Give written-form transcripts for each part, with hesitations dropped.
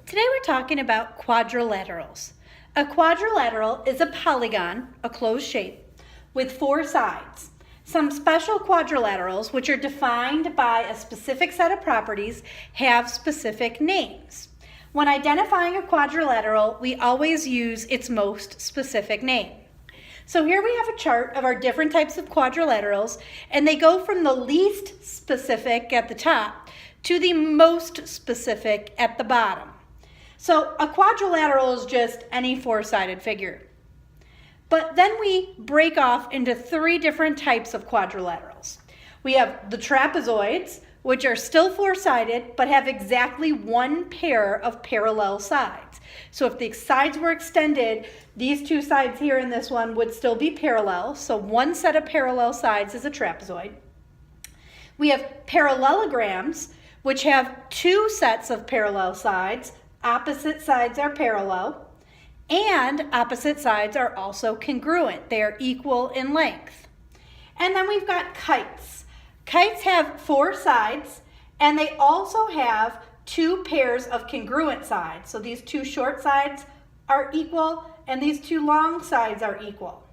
Today we're talking about quadrilaterals. A quadrilateral is a polygon, a closed shape, with four sides. Some special quadrilaterals, which are defined by a specific set of properties, have specific names. When identifying a quadrilateral, we always use its most specific name. So here we have a chart of our different types of quadrilaterals, and they go from the least specific at the top to the most specific at the bottom. So a quadrilateral is just any four-sided figure. But then we break off into three different types of quadrilaterals. We have the trapezoids, which are still four-sided, but have exactly one pair of parallel sides. So if the sides were extended, these two sides here in this one would still be parallel. So one set of parallel sides is a trapezoid. We have parallelograms, which have two sets of parallel sides. Opposite sides are parallel, and opposite sides are also congruent. They are equal in length. And then we've got kites. Kites have four sides, and they also have two pairs of congruent sides. So these two short sides are equal, and these two long sides are equal.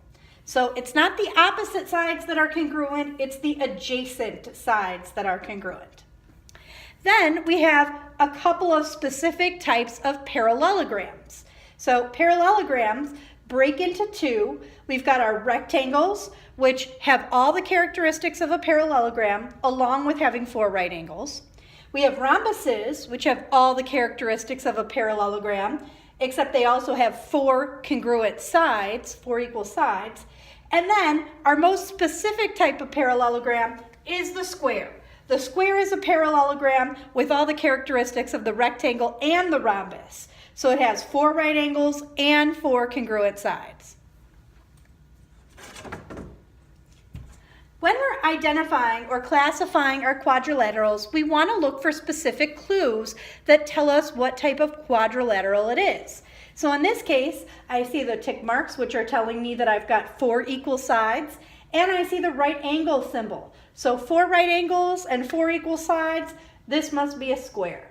So it's not the opposite sides that are congruent, it's the adjacent sides that are congruent. Then we have a couple of specific types of parallelograms. So parallelograms break into two. We've got our rectangles, which have all the characteristics of a parallelogram, along with having four right angles. We have rhombuses, which have all the characteristics of a parallelogram, except they also have four congruent sides, four equal sides. And then our most specific type of parallelogram is the square. The square is a parallelogram with all the characteristics of the rectangle and the rhombus. So it has four right angles and four congruent sides. When we're identifying or classifying our quadrilaterals, we want to look for specific clues that tell us what type of quadrilateral it is. So in this case, I see the tick marks, which are telling me that I've got four equal sides, and I see the right angle symbol. So four right angles and four equal sides, this must be a square.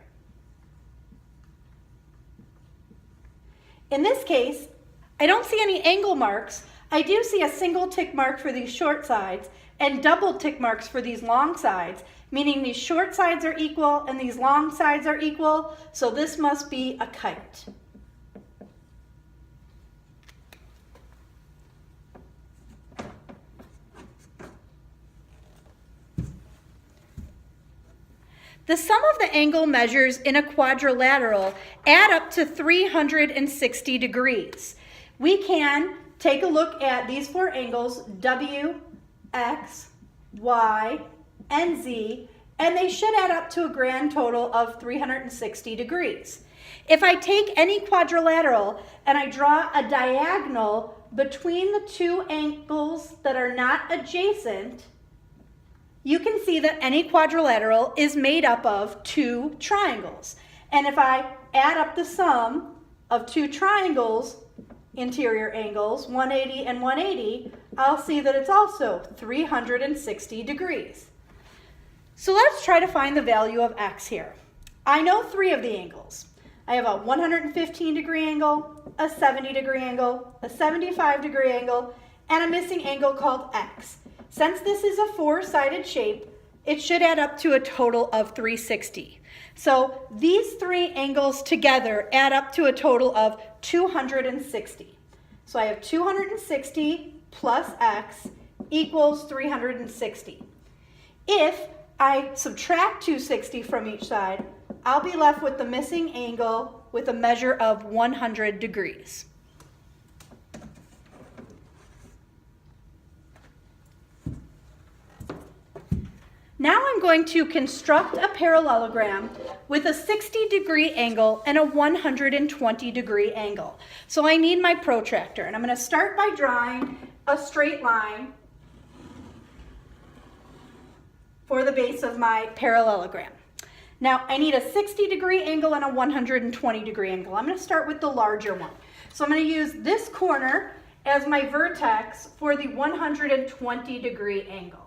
In this case, I don't see any angle marks. I do see a single tick mark for these short sides and double tick marks for these long sides, meaning these short sides are equal and these long sides are equal, so this must be a kite. The sum of the angle measures in a quadrilateral add up to 360 degrees. We can take a look at these four angles, W, X, Y, and Z, and they should add up to a grand total of 360 degrees. If I take any quadrilateral and I draw a diagonal between the two angles that are not adjacent, you can see that any quadrilateral is made up of two triangles. And if I add up the sum of two triangles, interior angles, 180 and 180, I'll see that it's also 360 degrees. So let's try to find the value of X here. I know three of the angles. I have a 115 degree angle, a 70 degree angle, a 75 degree angle, and a missing angle called X. Since this is a four-sided shape, it should add up to a total of 360. So these three angles together add up to a total of 260. So I have 260 plus X equals 360. If I subtract 260 from each side, I'll be left with the missing angle with a measure of 100 degrees. Now I'm going to construct a parallelogram with a 60-degree angle and a 120-degree angle. So I need my protractor, and I'm going to start by drawing a straight line for the base of my parallelogram. Now I need a 60-degree angle and a 120-degree angle. I'm going to start with the larger one. So I'm going to use this corner as my vertex for the 120-degree angle.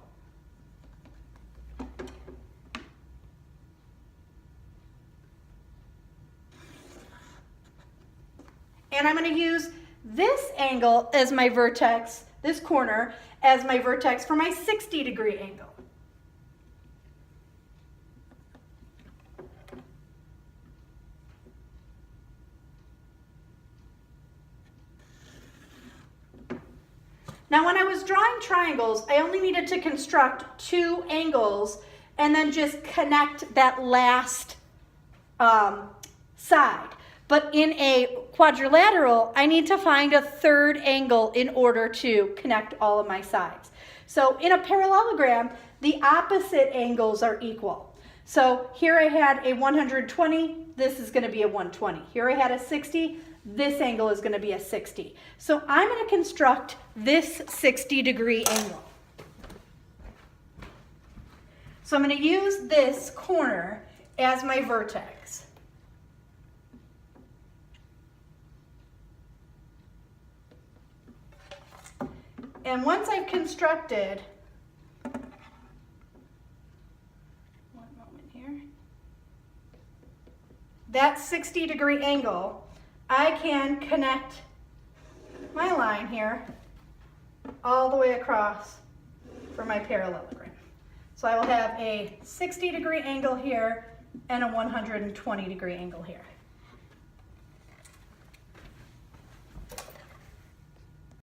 And I'm going to use this angle as my vertex, this corner, as my vertex for my 60-degree angle. Now when I was drawing triangles, I only needed to construct 2 angles and then just connect that last side. But in a quadrilateral, I need to find a 3rd angle in order to connect all of my sides. So in a parallelogram, the opposite angles are equal. So here I had a 120, this is going to be a 120. Here I had a 60, this angle is going to be a 60. So I'm going to construct this 60-degree angle. So I'm going to use this corner as my vertex. And once I've constructed, one moment here, that 60-degree angle, I can connect my line here all the way across for my parallelogram. So I will have a 60-degree angle here and a 120-degree angle here.